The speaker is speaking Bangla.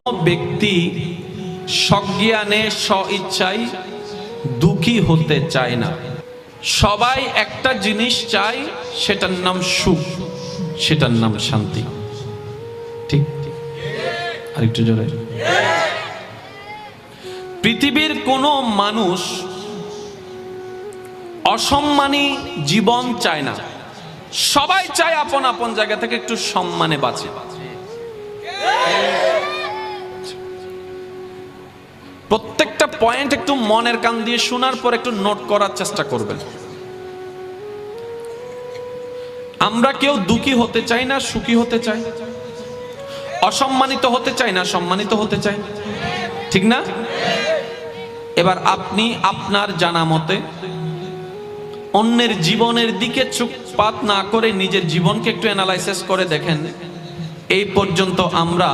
ব্যক্তি সজ্ঞানে স্বইচ্ছায় দুঃখী হতে চায় না। সবাই একটা জিনিস চায়, সেটার নাম সুখ, সেটার নাম শান্তি। ঠিক? আরেকটু জোরে। পৃথিবীর কোনো মানুষ অসম্মানী জীবন চায় না। সবাই চায় আপন আপন জায়গা থেকে একটু সম্মানে বাঁচে। প্রত্যেকটা পয়েন্ট একটু মনের কান দিয়ে শোনার পর একটু নোট করার চেষ্টা করবেন। আমরা কেউ দুঃখী হতে চাই না, সুখী হতে চাই। অসম্মানিত হতে চাই না, সম্মানিত হতে চাই। ঠিক না? এবার আপনি আপনার জানা মতে অন্যের জীবনের দিকে চোখপাত না করে নিজের জীবনকে একটু অ্যানালাইসিস করে দেখেন, এই পর্যন্ত আমরা